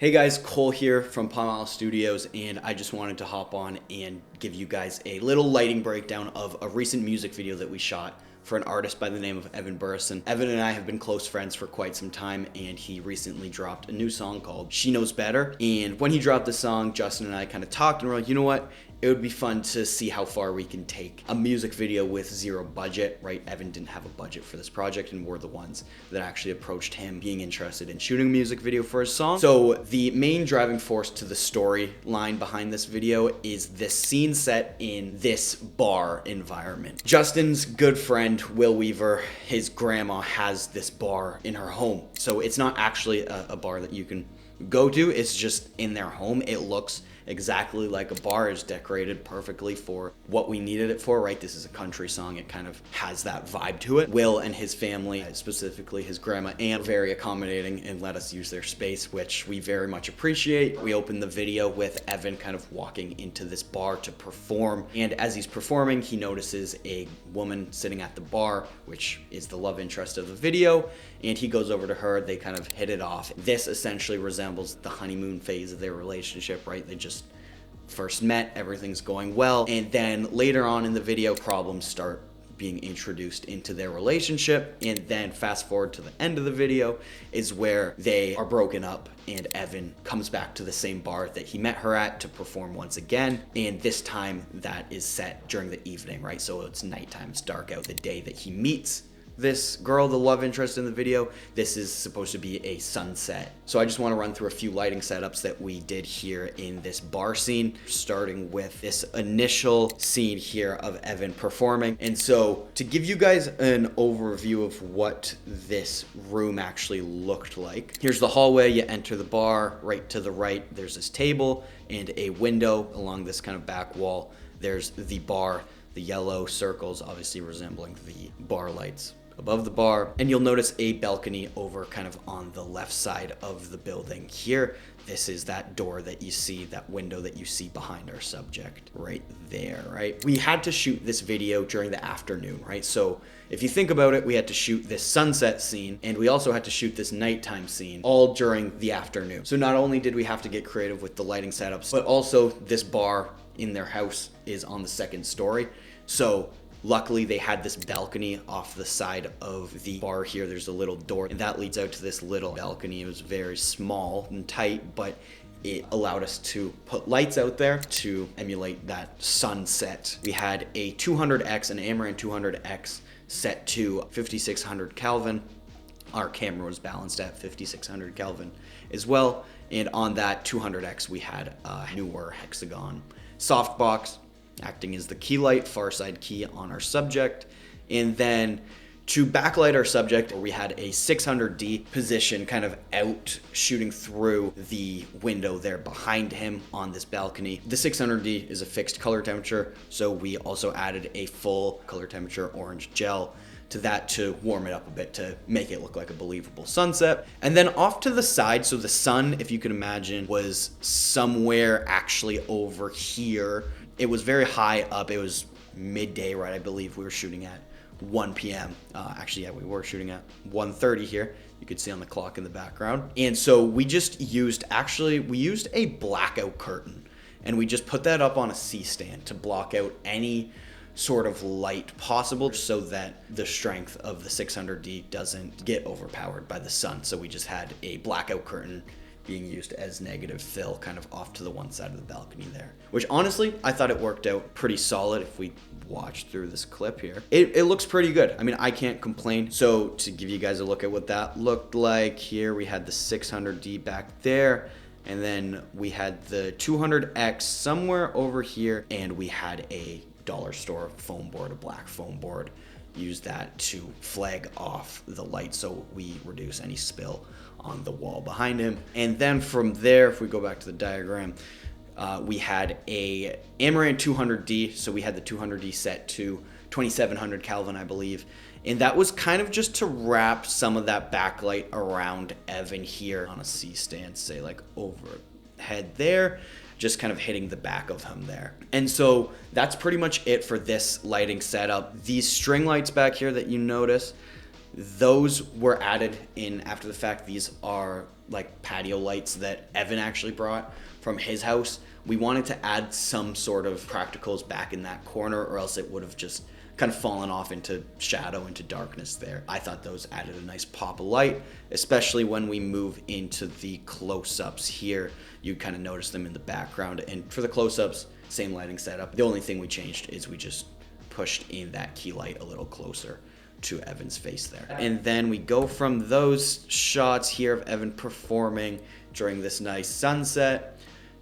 Hey guys, Cole here from Palm Isle Studios, and I just wanted to hop on and give you guys a little lighting breakdown of a recent music video that we shot for an artist by the name of Evan Burrison. Evan and I have been close friends for quite some time, and he recently dropped a new song called She Knows Better. And when he dropped the song, Justin and I kind of talked and we're like, you know what? It would be fun to see how far we can take a music video with zero budget, right? Evan didn't have a budget for this project, and we're the ones that actually approached him being interested in shooting a music video for his song. So the main driving force to the storyline behind this video is this scene set in this bar environment. Justin's good friend, Will Weaver, his grandma has this bar in her home. So it's not actually a bar that you can go to, it's just in their home. It looks exactly like a bar. Is decorated perfectly for what we needed it for, right? This is a country song. It kind of has that vibe to it. Will and his family, specifically his grandma, and very accommodating and let us use their space, which we very much appreciate. We opened the video with Evan kind of walking into this bar to perform, and as he's performing, he notices a woman sitting at the bar, which is the love interest of the video, and he goes over to her. They kind of hit it off. This essentially resembles the honeymoon phase of their relationship, right? They just first met, everything's going well, and then later on in the video, problems start being introduced into their relationship. And then fast forward to the end of the video is where they are broken up, and Evan comes back to the same bar that he met her at to perform once again, and this time that is set during the evening, right? So it's nighttime, it's dark out. The day that he meets this girl, the love interest in the video, this is supposed to be a sunset. So I just want to run through a few lighting setups that we did here in this bar scene, starting with this initial scene here of Evan performing. And so to give you guys an overview of what this room actually looked like, here's the hallway. You enter the bar. Right to the right, there's this table and a window along this kind of back wall. There's the bar, the yellow circles obviously resembling the bar lights above the bar, and you'll notice a balcony over kind of on the left side of the building here. This is that door that you see, that window that you see behind our subject right there, right? We had to shoot this video during the afternoon, right? So if you think about it, we had to shoot this sunset scene, and we also had to shoot this nighttime scene all during the afternoon. So not only did we have to get creative with the lighting setups, but also this bar in their house is on the second story. So luckily, they had this balcony off the side of the bar here. There's a little door, and that leads out to this little balcony. It was very small and tight, but it allowed us to put lights out there to emulate that sunset. We had a 200X, an Amaran 200X set to 5600 Kelvin. Our camera was balanced at 5600 Kelvin as well. And on that 200X, we had a newer hexagon softbox acting as the key light, far side key on our subject. And then to backlight our subject, we had a 600D position kind of out shooting through the window there behind him on this balcony. The 600D is a fixed color temperature, so we also added a full color temperature orange gel to that to warm it up a bit to make it look like a believable sunset. And then off to the side, so the sun, if you can imagine, was somewhere actually over here. It was very high up. It was midday, right? I believe we were shooting at 1 p.m. Actually, yeah, we were shooting at 1:30 here. You could see on the clock in the background. And so we just used a blackout curtain, and we just put that up on a C-stand to block out any sort of light possible so that the strength of the 600D doesn't get overpowered by the sun. So we just had a blackout curtain being used as negative fill kind of off to the one side of the balcony there, which honestly, I thought it worked out pretty solid. If we watch through this clip here, it looks pretty good. I mean, I can't complain. So to give you guys a look at what that looked like, here we had the 600D back there, and then we had the 200X somewhere over here, and we had a dollar store foam board, a black foam board. Use that to flag off the light so we reduce any spill on the wall behind him. And then from there, if we go back to the diagram, we had a Amaran 200D. So we had the 200D set to 2700 Kelvin, I believe. And that was kind of just to wrap some of that backlight around Evan here on a C-stand, say like overhead there, just kind of hitting the back of him there. And so that's pretty much it for this lighting setup. These string lights back here that you notice, those were added in after the fact. These are like patio lights that Evan actually brought from his house. We wanted to add some sort of practicals back in that corner, or else it would have just kind of fallen off into shadow, into darkness there. I thought those added a nice pop of light, especially when we move into the close-ups here. You kind of notice them in the background. And for the close-ups, same lighting setup. The only thing we changed is we just pushed in that key light a little closer to Evan's face there. And then we go from those shots here of Evan performing during this nice sunset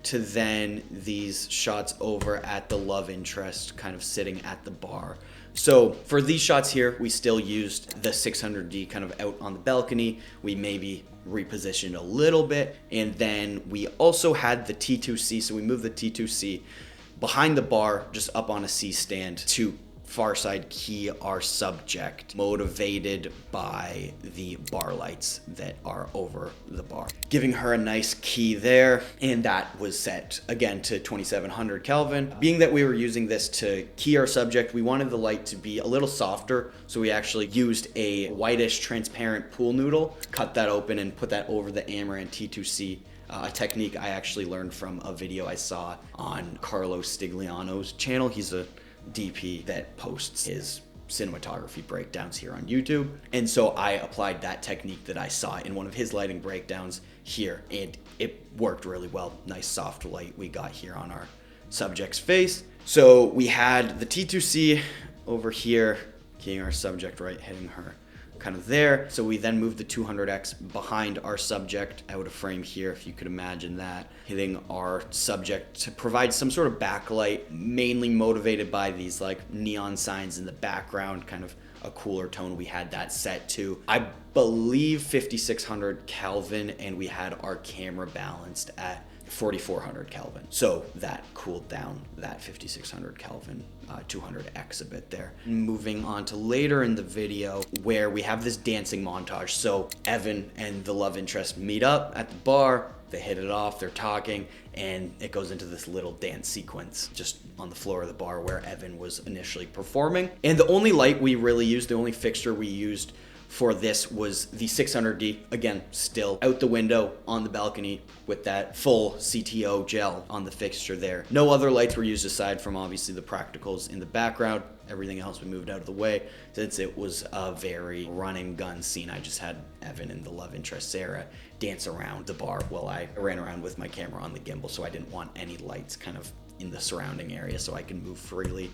to then these shots over at the love interest kind of sitting at the bar. So for these shots here, we still used the 600D kind of out on the balcony. We maybe repositioned a little bit. And then we also had the T2C. So we moved the T2C behind the bar, just up on a C stand to far side key our subject, motivated by the bar lights that are over the bar, giving her a nice key there. And that was set again to 2700 Kelvin. Being that we were using this to key our subject, we wanted the light to be a little softer, so we actually used a whitish transparent pool noodle, cut that open and put that over the Amaran T2C. A technique I actually learned from a video I saw on Carlos Stigliano's channel. He's a DP that posts his cinematography breakdowns here on YouTube. And so I applied that technique that I saw in one of his lighting breakdowns here, and it worked really well. Nice soft light we got here on our subject's face. So we had the T2C over here, keying our subject right, hitting her kind of there. So we then moved the 200X behind our subject out of frame here, if you could imagine that, hitting our subject to provide some sort of backlight, mainly motivated by these like neon signs in the background, kind of a cooler tone. We had that set to, I believe, 5600 Kelvin, and we had our camera balanced at 4400 Kelvin. So that cooled down that 5600 Kelvin 200X a bit there. Moving on to later in the video where we have this dancing montage. So Evan and the love interest meet up at the bar, they hit it off, they're talking, and it goes into this little dance sequence just on the floor of the bar where Evan was initially performing. And the only light we really used, the only fixture we used for this was the 600D, again, still out the window on the balcony with that full CTO gel on the fixture there. No other lights were used aside from obviously the practicals in the background. Everything else we moved out of the way since it was a very run and gun scene. I just had Evan and the love interest Sarah dance around the bar while I ran around with my camera on the gimbal, so I didn't want any lights kind of in the surrounding area so I can move freely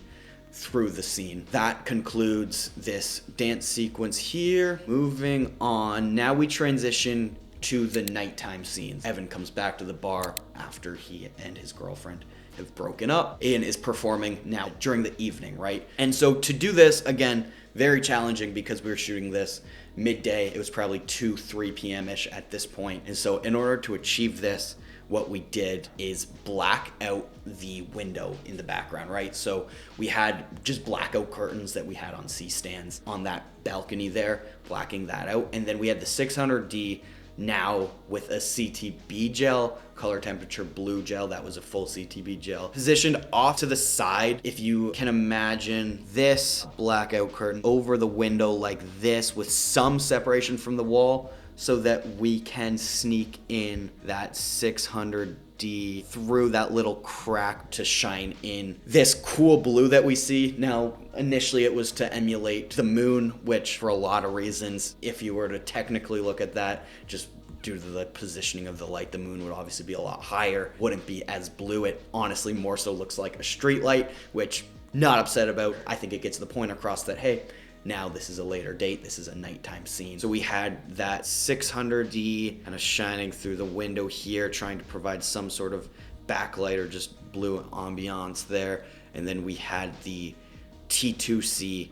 through the scene. That concludes this dance sequence here. Moving on, now we transition to the nighttime scenes. Evan comes back to the bar after he and his girlfriend have broken up and is performing now during the evening, right? And so to do this, again, very challenging because we were shooting this midday. It was probably 2-3 p.m.-ish at this point. And so in order to achieve this, what we did is black out the window in the background, right? So we had just blackout curtains that we had on C-stands on that balcony there, blacking that out. And then we had the 600D now with a CTB gel, color temperature blue gel, that was a full CTB gel, positioned off to the side. If you can imagine this blackout curtain over the window like this with some separation from the wall, so that we can sneak in that 600D through that little crack to shine in this cool blue that we see. Now, initially it was to emulate the moon, which for a lot of reasons, if you were to technically look at that, just due to the positioning of the light, the moon would obviously be a lot higher, wouldn't be as blue. It honestly more so looks like a street light, which not upset about. I think it gets the point across that, hey, now this is a later date, this is a nighttime scene. So we had that 600D kind of shining through the window here, trying to provide some sort of backlight or just blue ambiance there. And then we had the T2C,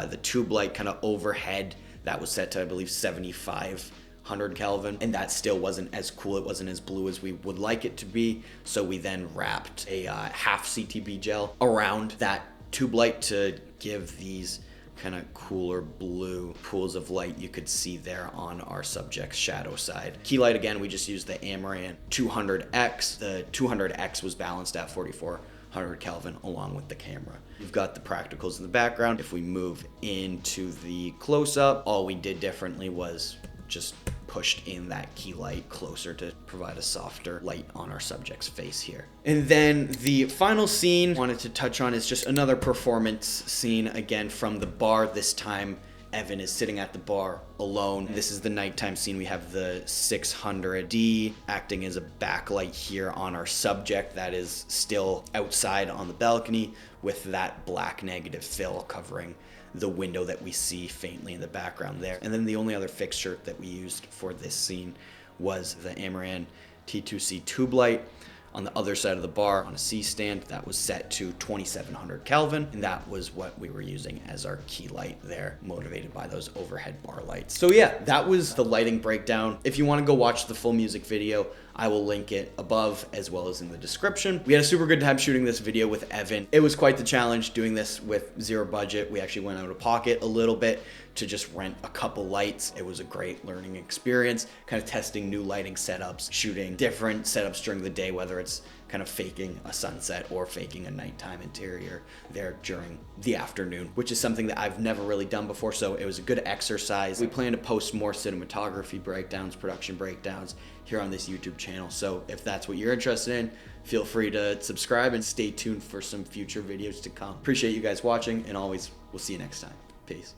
the tube light kind of overhead, that was set to, I believe, 7500 Kelvin, and that still wasn't as cool, it wasn't as blue as we would like it to be. So we then wrapped a half CTB gel around that tube light to give these kind of cooler blue pools of light you could see there on our subject's shadow side. Key light, again, we just used the Amaran 200X. The 200X was balanced at 4400 Kelvin along with the camera. You've got the practicals in the background. If we move into the close-up, all we did differently was just pushed in that key light closer to provide a softer light on our subject's face here. And then the final scene I wanted to touch on is just another performance scene, again from the bar. This time Evan is sitting at the bar alone. This is the nighttime scene. We have the 600D acting as a backlight here on our subject that is still outside on the balcony with that black negative fill covering the window that we see faintly in the background there. And then the only other fixture that we used for this scene was the Amaran T2C tube light on the other side of the bar on a C stand that was set to 2700 Kelvin, and that was what we were using as our key light there, motivated by those overhead bar lights. So yeah, that was the lighting breakdown. If you want to go watch the full music video, I will link it above as well as in the description. We had a super good time shooting this video with Evan. It was quite the challenge doing this with zero budget. We actually went out of pocket a little bit to just rent a couple lights. It was a great learning experience, kind of testing new lighting setups, shooting different setups during the day, whether it's kind of faking a sunset or faking a nighttime interior there during the afternoon, which is something that I've never really done before. So it was a good exercise. We plan to post more cinematography breakdowns, production breakdowns here on this YouTube channel. So if that's what you're interested in, feel free to subscribe and stay tuned for some future videos to come. Appreciate you guys watching, and always we'll see you next time. Peace.